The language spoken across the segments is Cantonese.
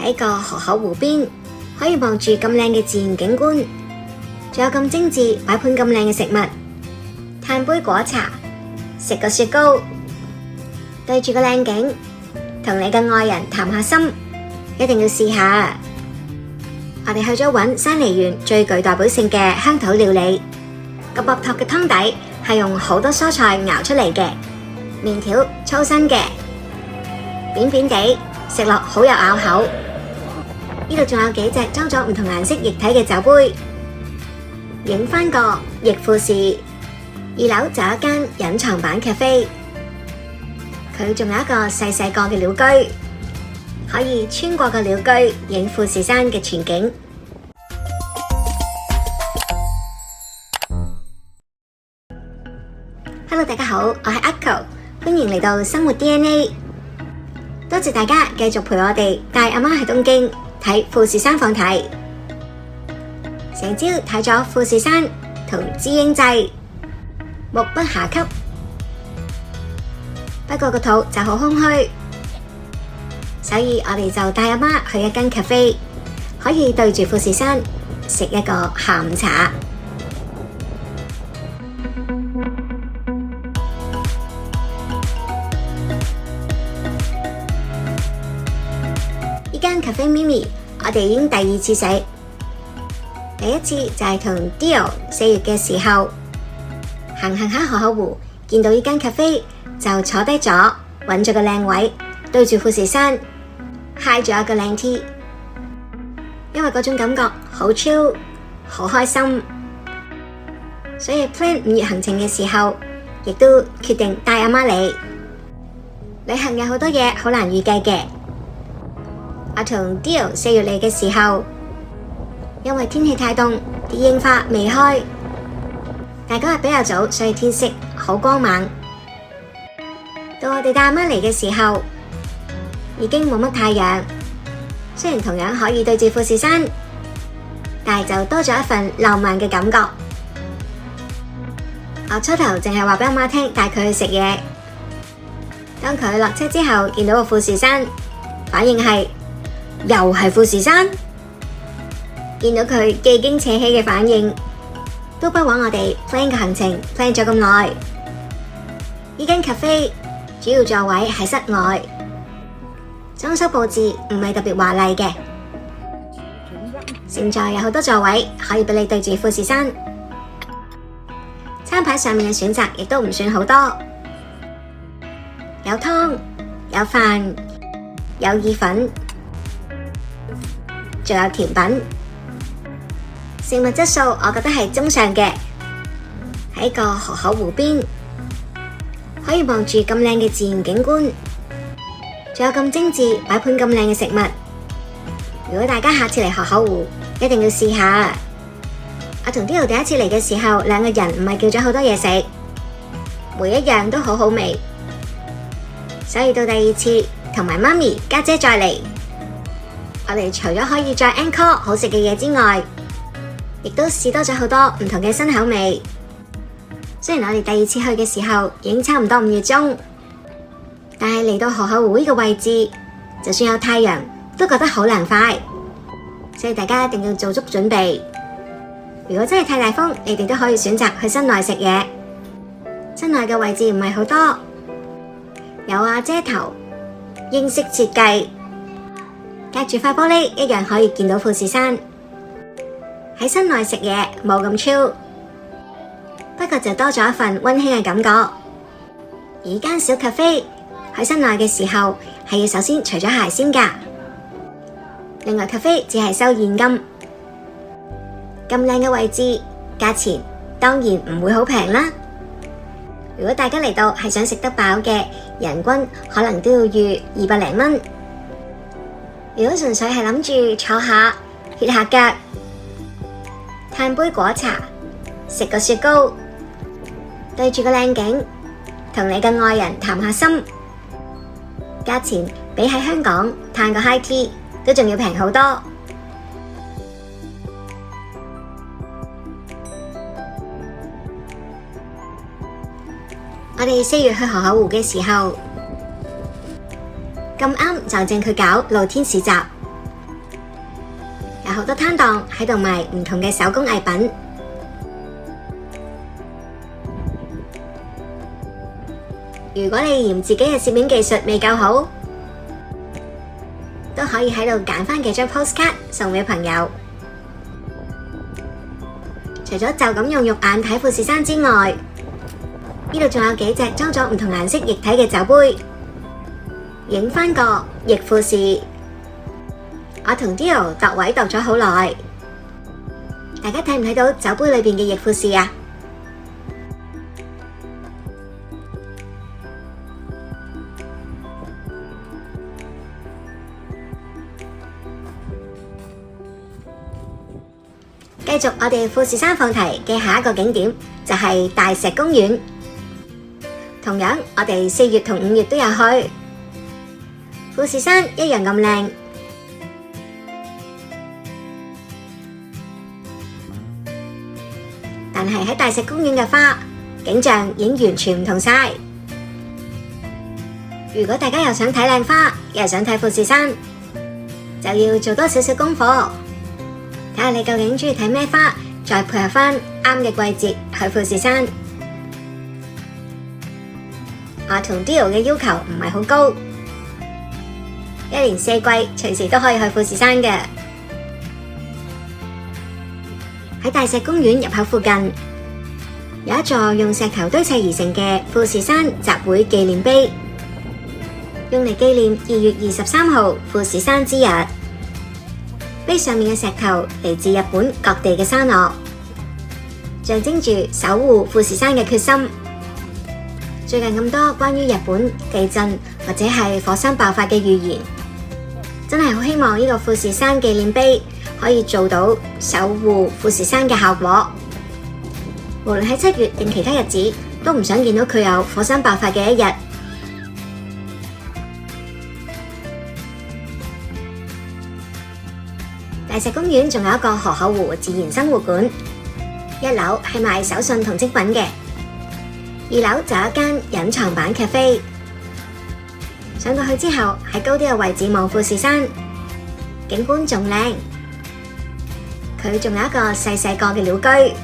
喺個河口湖邊，可以望住咁靚嘅自然景觀，仲有咁精緻擺盤咁靚嘅食物，嘆杯果茶，食個雪糕，對住個靚景，同你嘅愛人談下心，一定要試下。我哋去咗搵山梨縣最具代表性嘅鄉土料理，個膊頭嘅湯底係用好多蔬菜熬出嚟嘅，麵條粗身嘅，扁扁地，食落好有咬口。呢度仲有幾隻裝咗唔同顏色液體嘅酒杯，影返個逆富士。2樓就有一間隱藏版咖啡，佢仲有一個細細個嘅鳥居，可以穿過個鳥居影富士山嘅全景。Hello， 大家好，我係 Echo， 歡迎嚟到生活 DNA。多謝大家繼續陪我哋帶阿媽去東京睇富士山放題，成朝睇咗富士山同知英祭，目不暇給。不過個肚就好空虛，所以我哋就帶阿媽去一間 cafe， 可以對住富士山食一個下午茶。呢間 Cafe Mimi 我哋已經第2次食，第一次就係同 Dio 4月嘅時候行下河口湖，見到呢間 cafe 就坐低咗，揾咗個靚位對住富士山，high 咗一個靚 tea， 因為嗰種感覺好 chill， 好開心，所以 plan 5月行程嘅時候，亦都決定帶阿媽嚟。旅行有好多嘢好難預計嘅。我同 Dio 4月嚟嘅時候，因為天氣太凍，啲櫻花未開，但嗰日比較早，所以天色好光猛。到我哋帶阿媽嚟嘅時候，已經冇乜太陽，雖然同樣可以對住富士山，但係就多咗一份浪漫嘅感覺。我初頭淨係話俾阿媽聽帶佢去食嘢，當佢落車之後見到個富士山，反應係又係富士山。見到佢既驚且喜嘅反應，都不枉我哋 plan 嘅行程 plan 咗咁耐。呢間 cafe 主要座位喺室外，裝修佈置唔係特別華麗嘅，勝在有好多座位可以俾你對住富士山。餐牌上面嘅選擇亦都唔算好多，有湯、有飯、有意粉，仲有甜品。食物質素我覺得係中上嘅，喺個河口湖邊，可以望住咁靚嘅自然景觀，仲有咁精緻擺盤咁靚嘅食物。如果大家下次嚟河口湖，一定要試下。我同 Dio 第一次嚟嘅時候，兩個人唔係叫咗好多嘢食，每一樣都好好味，所以到第2次同埋媽咪家姐再嚟，我哋除咗可以再 encore 好食嘅嘢之外，亦都試多咗好多唔同嘅新口味。雖然我哋第2次去嘅時候已經差唔多5月中，但係嚟到河口湖呢個位置，就算有太陽都覺得好涼快，所以大家一定要做足準備。如果真係太大風，你哋都可以選擇去室內食嘢。室內嘅位置唔係好多，有瓦遮頭，英式設計，隔住塊玻璃一樣可以見到富士山。喺室內食嘢冇咁 chill， 不過就多咗一份溫馨嘅感覺。而間小 cafe 喺室內嘅時候係要首先除咗鞋先㗎。另外 cafe 只係收現金，咁靚嘅位置，價錢當然唔會好平啦。如果大家嚟到係想食得飽嘅，人均可能都要預200多蚊。如果純粹係諗住坐下歇下腳，嘆杯果茶，食個雪糕，對住個靚景，同你嘅愛人談下心，價錢比喺香港嘆個 high tea 都仲要平好多。我哋4月去河口湖嘅時候，咁啱就正佢搞露天市集，有好多攤檔喺度賣唔同嘅手工藝品。如果你嫌自己嘅攝影技術未夠好，都可以喺度揀返幾張 postcard 送俾朋友。除咗就咁用肉眼睇富士山之外，呢度仲有幾隻裝咗唔同顏色液體嘅酒杯，影返個逆富士。我同 Dio 度位度咗好耐，大家睇唔睇到酒杯裏邊嘅逆富士啊？繼續我哋富士山放題嘅下一個景點就係大石公園。同樣我哋4月同5月都有去。富士山一樣咁靚，但係喺大石公園嘅花景象已經完全唔同晒。如果大家又想睇靚花，又想睇富士山，就要做多少少功課，睇下你究竟中意睇咩花，再配合返啱嘅季節去富士山。我同 Dio 嘅要求唔係好高，一年4季隨時都可以去富士山嘅。喺大石公園入口附近，有一座用石頭堆砌而成嘅富士山集會紀念碑，用嚟紀念2月23號富士山之日。碑上面嘅石頭嚟自日本各地嘅山岳，象徵住守護富士山嘅決心。最近咁多關於日本地震或者係火山爆發嘅預言，真係好希望呢個富士山紀念碑可以做到守護富士山嘅效果。無論喺7月定其他日子，都唔想見到佢有火山爆發嘅一日。大石公園仲有一個河口湖自然生活館，1樓係賣手信同精品嘅，2樓就有一間隱藏版咖啡。上到去之後，喺高啲嘅位置望富士山，景觀仲靚。佢仲有一個細細個嘅鳥居，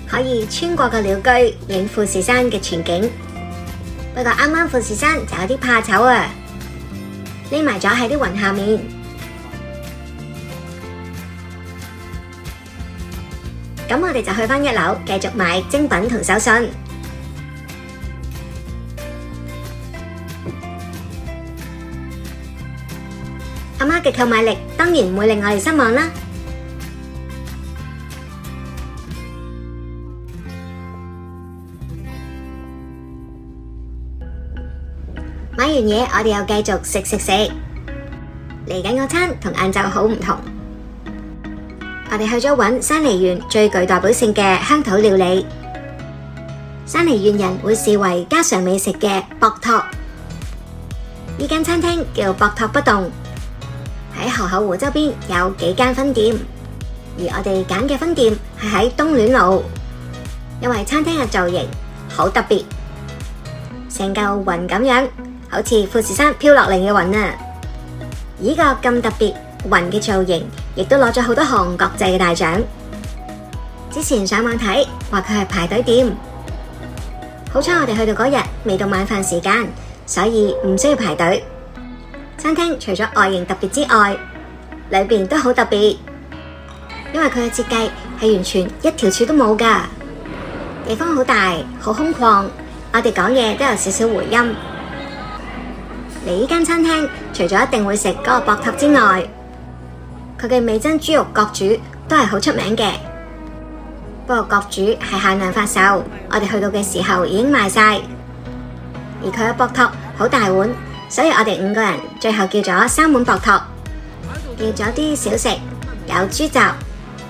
可以穿過個鳥居影富士山嘅全景。不過啱啱富士山就有啲怕醜啊，匿埋咗喺啲雲下面。咁我哋就去返1樓，繼續買精品同手信。阿媽嘅購買力當然唔會令我哋失望啦。買完嘢，我哋又繼續食。嚟緊個餐同晏晝好唔同。我哋去咗搵山梨縣最具代表性嘅鄉土料理，山梨縣人會視為家常美食嘅博托。呢間餐廳叫博托不動，喺河口湖周邊有幾間分店，而我哋揀嘅分店係喺東戀路，因為餐廳嘅造型好特別，成嚿雲咁樣，好似富士山飄落嚟嘅雲啊！呢個咁特別雲嘅造型，亦都攞咗好多項國際嘅大獎。之前上網睇話佢係排隊店，好彩我哋去到嗰日未到晚飯時間，所以唔需要排隊。餐廳除咗外形特別之外，裏邊都好特別，因為佢嘅設計係完全一條柱都冇㗎，地方好大，好空曠，我哋講嘢都有少少回音。嚟呢間餐廳，除咗一定會食嗰個博托之外，佢嘅味噌豬肉角煮都係好出名嘅。不過角煮係限量發售，我哋去到嘅時候已經賣晒。而佢嘅博托好大碗，所以我哋5個人最後叫咗3碗博托，叫咗啲小食，有豬雜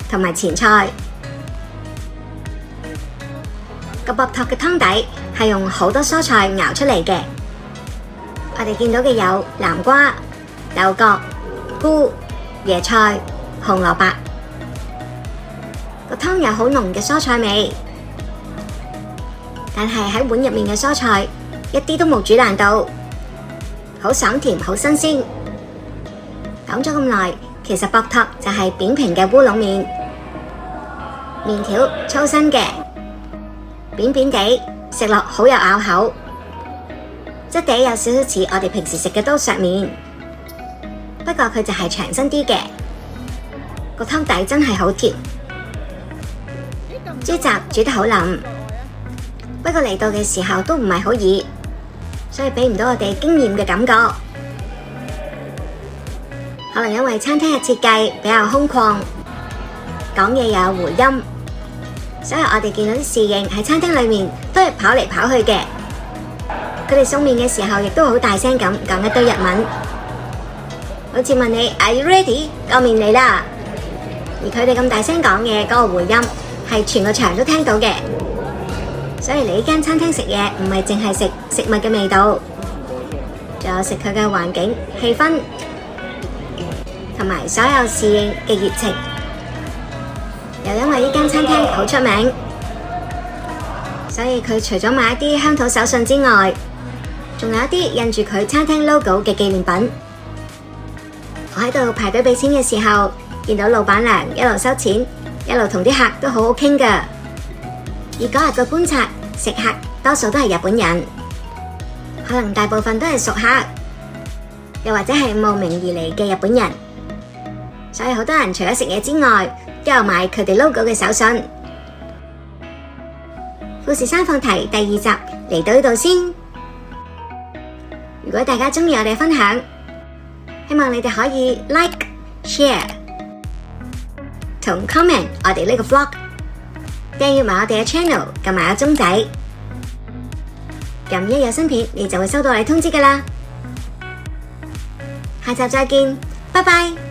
同埋前菜。個博托嘅湯底係用好多蔬菜熬出嚟嘅。我哋見到嘅有南瓜、豆角、菇、椰菜、紅蘿蔔。個湯有好濃嘅蔬菜味，但係喺碗入面嘅蔬菜一啲都冇煮爛到，好爽甜，好新鮮。講咗咁耐，其實博托就係扁平嘅烏龍麵，麵條粗身嘅，扁扁地，食落好有咬口，質地有少少似我哋平時食嘅刀削麵，不過佢就係長身啲嘅，個湯底真係好甜，豬雜煮得好腍，不過嚟到嘅時候都唔係好熱，所以俾唔到我哋驚豔嘅感覺。可能因為餐廳嘅設計比較空曠，講嘢有回音，所以我哋見到啲侍應喺餐廳裏面都係跑嚟跑去嘅。佢哋送麵嘅時候亦都好大聲咁講一堆日文，好似問你 Are you ready？ 個麵嚟啦！而佢哋咁大聲講嘢嗰個回音係全個場都聽到嘅，所以嚟呢間餐廳食嘢唔係淨係食食物嘅味道，仲有食佢嘅環境氣氛，同埋所有侍應嘅熱情。又因為呢間餐廳好出名，所以佢除咗賣一啲鄉土手信之外，仲有一啲印住佢餐廳 logo 嘅紀念品。我喺度排隊俾錢嘅時候，見到老闆娘一路收錢，一路同啲客都好好傾㗎。而嗰日嘅觀察，食客多數都係日本人，可能大部分都係熟客，又或者係慕名而嚟嘅日本人。所以好多人除咗食嘢之外，都有買佢哋 logo 嘅手信。富士山放題第2集嚟到呢度先。如果大家鍾意我哋分享，希望你哋可以 like、share 同 comment 我哋呢個 vlog， 訂閱埋我哋嘅 channel， 撳埋個鐘仔，咁一有新片你就會收到我哋通知㗎喇。下集再見，拜拜。